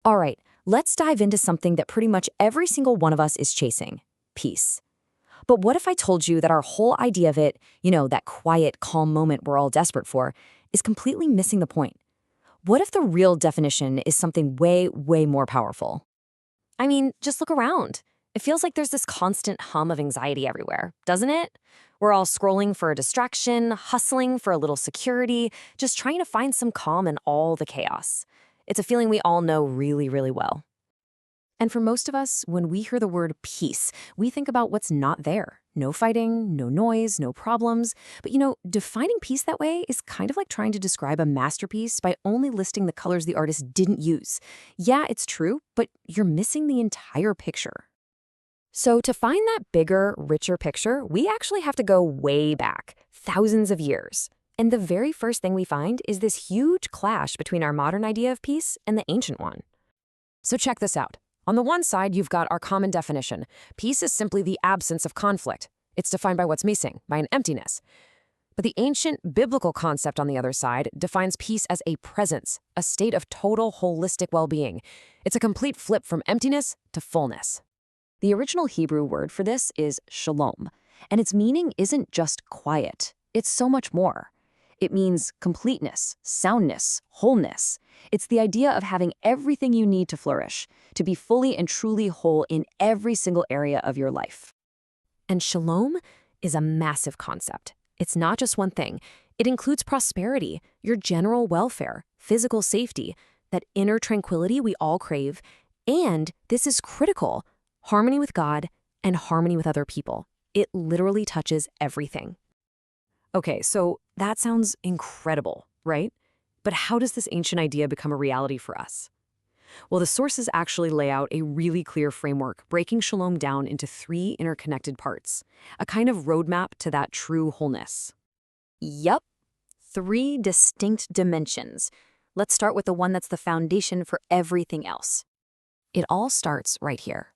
All right, let's dive into something that pretty much every single one of us is chasing: peace. But what if I told you that our whole idea of it, that quiet, calm moment we're all desperate for, is completely missing the point? What if the real definition is something way, way more powerful? I mean, just look around. It feels like there's this constant hum of anxiety everywhere, doesn't it? We're all scrolling for a distraction, hustling for a little security, just trying to find some calm in all the chaos. It's a feeling we all know really, really well. And for most of us, when we hear the word peace, we think about what's not there. No fighting, no noise, no problems. But defining peace that way is kind of like trying to describe a masterpiece by only listing the colors the artist didn't use. Yeah, it's true, but you're missing the entire picture. So to find that bigger, richer picture, we actually have to go way back, thousands of years. And the very first thing we find is this huge clash between our modern idea of peace and the ancient one. So check this out. On the one side, you've got our common definition. Peace is simply the absence of conflict. It's defined by what's missing, by an emptiness. But the ancient biblical concept on the other side defines peace as a presence, a state of total holistic well-being. It's a complete flip from emptiness to fullness. The original Hebrew word for this is shalom, and its meaning isn't just quiet. It's so much more. It means completeness, soundness, wholeness. It's the idea of having everything you need to flourish, to be fully and truly whole in every single area of your life. And shalom is a massive concept. It's not just one thing. It includes prosperity, your general welfare, physical safety, that inner tranquility we all crave, and this is critical, harmony with God and harmony with other people. It literally touches everything. Okay, so that sounds incredible, right? But how does this ancient idea become a reality for us? Well, the sources actually lay out a really clear framework, breaking shalom down into 3 interconnected parts, a kind of roadmap to that true wholeness. Yup, 3 distinct dimensions. Let's start with the one that's the foundation for everything else. It all starts right here.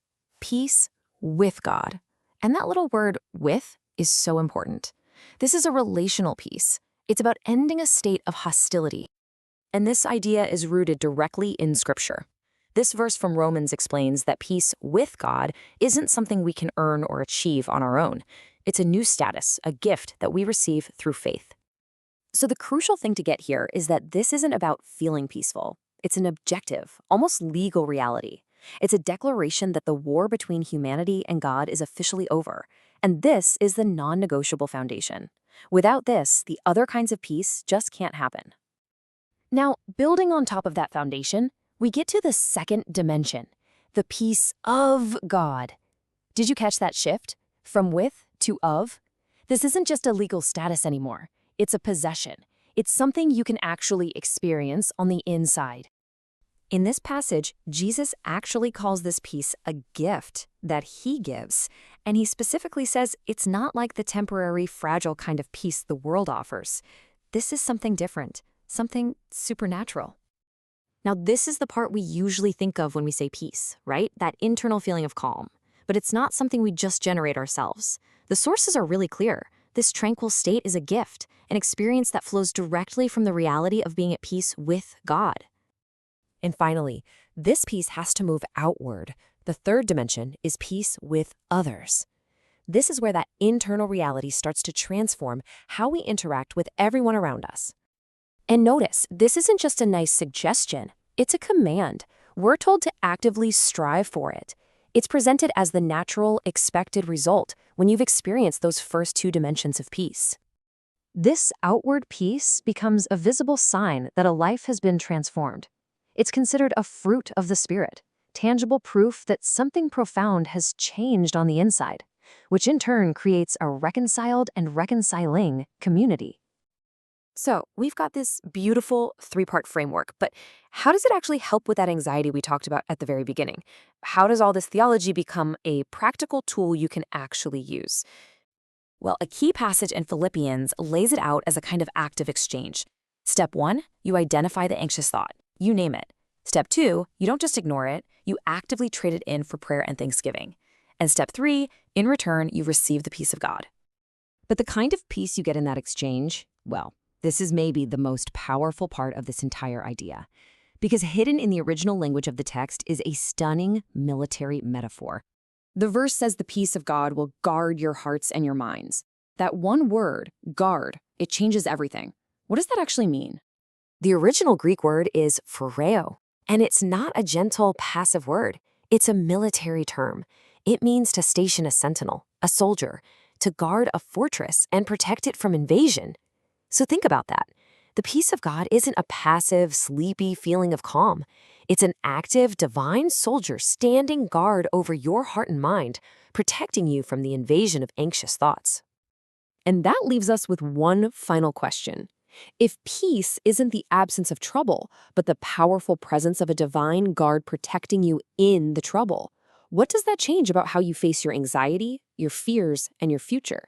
Peace with God. And that little word with is so important. This is a relational peace. It's about ending a state of hostility. And this idea is rooted directly in Scripture. This verse from Romans explains that peace with God isn't something we can earn or achieve on our own. It's a new status, a gift that we receive through faith. So the crucial thing to get here is that this isn't about feeling peaceful. It's an objective, almost legal reality. It's a declaration that the war between humanity and God is officially over. And this is the non-negotiable foundation. Without this, the other kinds of peace just can't happen. Now, building on top of that foundation, we get to the second dimension, the peace of God. Did you catch that shift? From with to of? This isn't just a legal status anymore. It's a possession. It's something you can actually experience on the inside. In this passage, Jesus actually calls this peace a gift that he gives, and he specifically says it's not like the temporary, fragile kind of peace the world offers. This is something different, something supernatural. Now, this is the part we usually think of when we say peace, right? That internal feeling of calm. But it's not something we just generate ourselves. The sources are really clear. This tranquil state is a gift, an experience that flows directly from the reality of being at peace with God. And finally, this peace has to move outward. The third dimension is peace with others. This is where that internal reality starts to transform how we interact with everyone around us. And notice, this isn't just a nice suggestion. It's a command. We're told to actively strive for it. It's presented as the natural, expected result when you've experienced those first 2 dimensions of peace. This outward peace becomes a visible sign that a life has been transformed. It's considered a fruit of the Spirit, tangible proof that something profound has changed on the inside, which in turn creates a reconciled and reconciling community. So we've got this beautiful 3-part framework, but how does it actually help with that anxiety we talked about at the very beginning? How does all this theology become a practical tool you can actually use? Well, a key passage in Philippians lays it out as a kind of active exchange. Step 1, you identify the anxious thought. You name it. Step 2, you don't just ignore it, you actively trade it in for prayer and thanksgiving. And step 3, in return, you receive the peace of God. But the kind of peace you get in that exchange, well, this is maybe the most powerful part of this entire idea. because hidden in the original language of the text is a stunning military metaphor. The verse says the peace of God will guard your hearts and your minds. That one word, guard, it changes everything. What does that actually mean? The original Greek word is phoreo, and it's not a gentle, passive word. It's a military term. It means to station a sentinel, a soldier, to guard a fortress and protect it from invasion. So think about that. The peace of God isn't a passive, sleepy feeling of calm. It's an active, divine soldier standing guard over your heart and mind, protecting you from the invasion of anxious thoughts. And that leaves us with one final question. If peace isn't the absence of trouble, but the powerful presence of a divine guard protecting you in the trouble, what does that change about how you face your anxiety, your fears, and your future?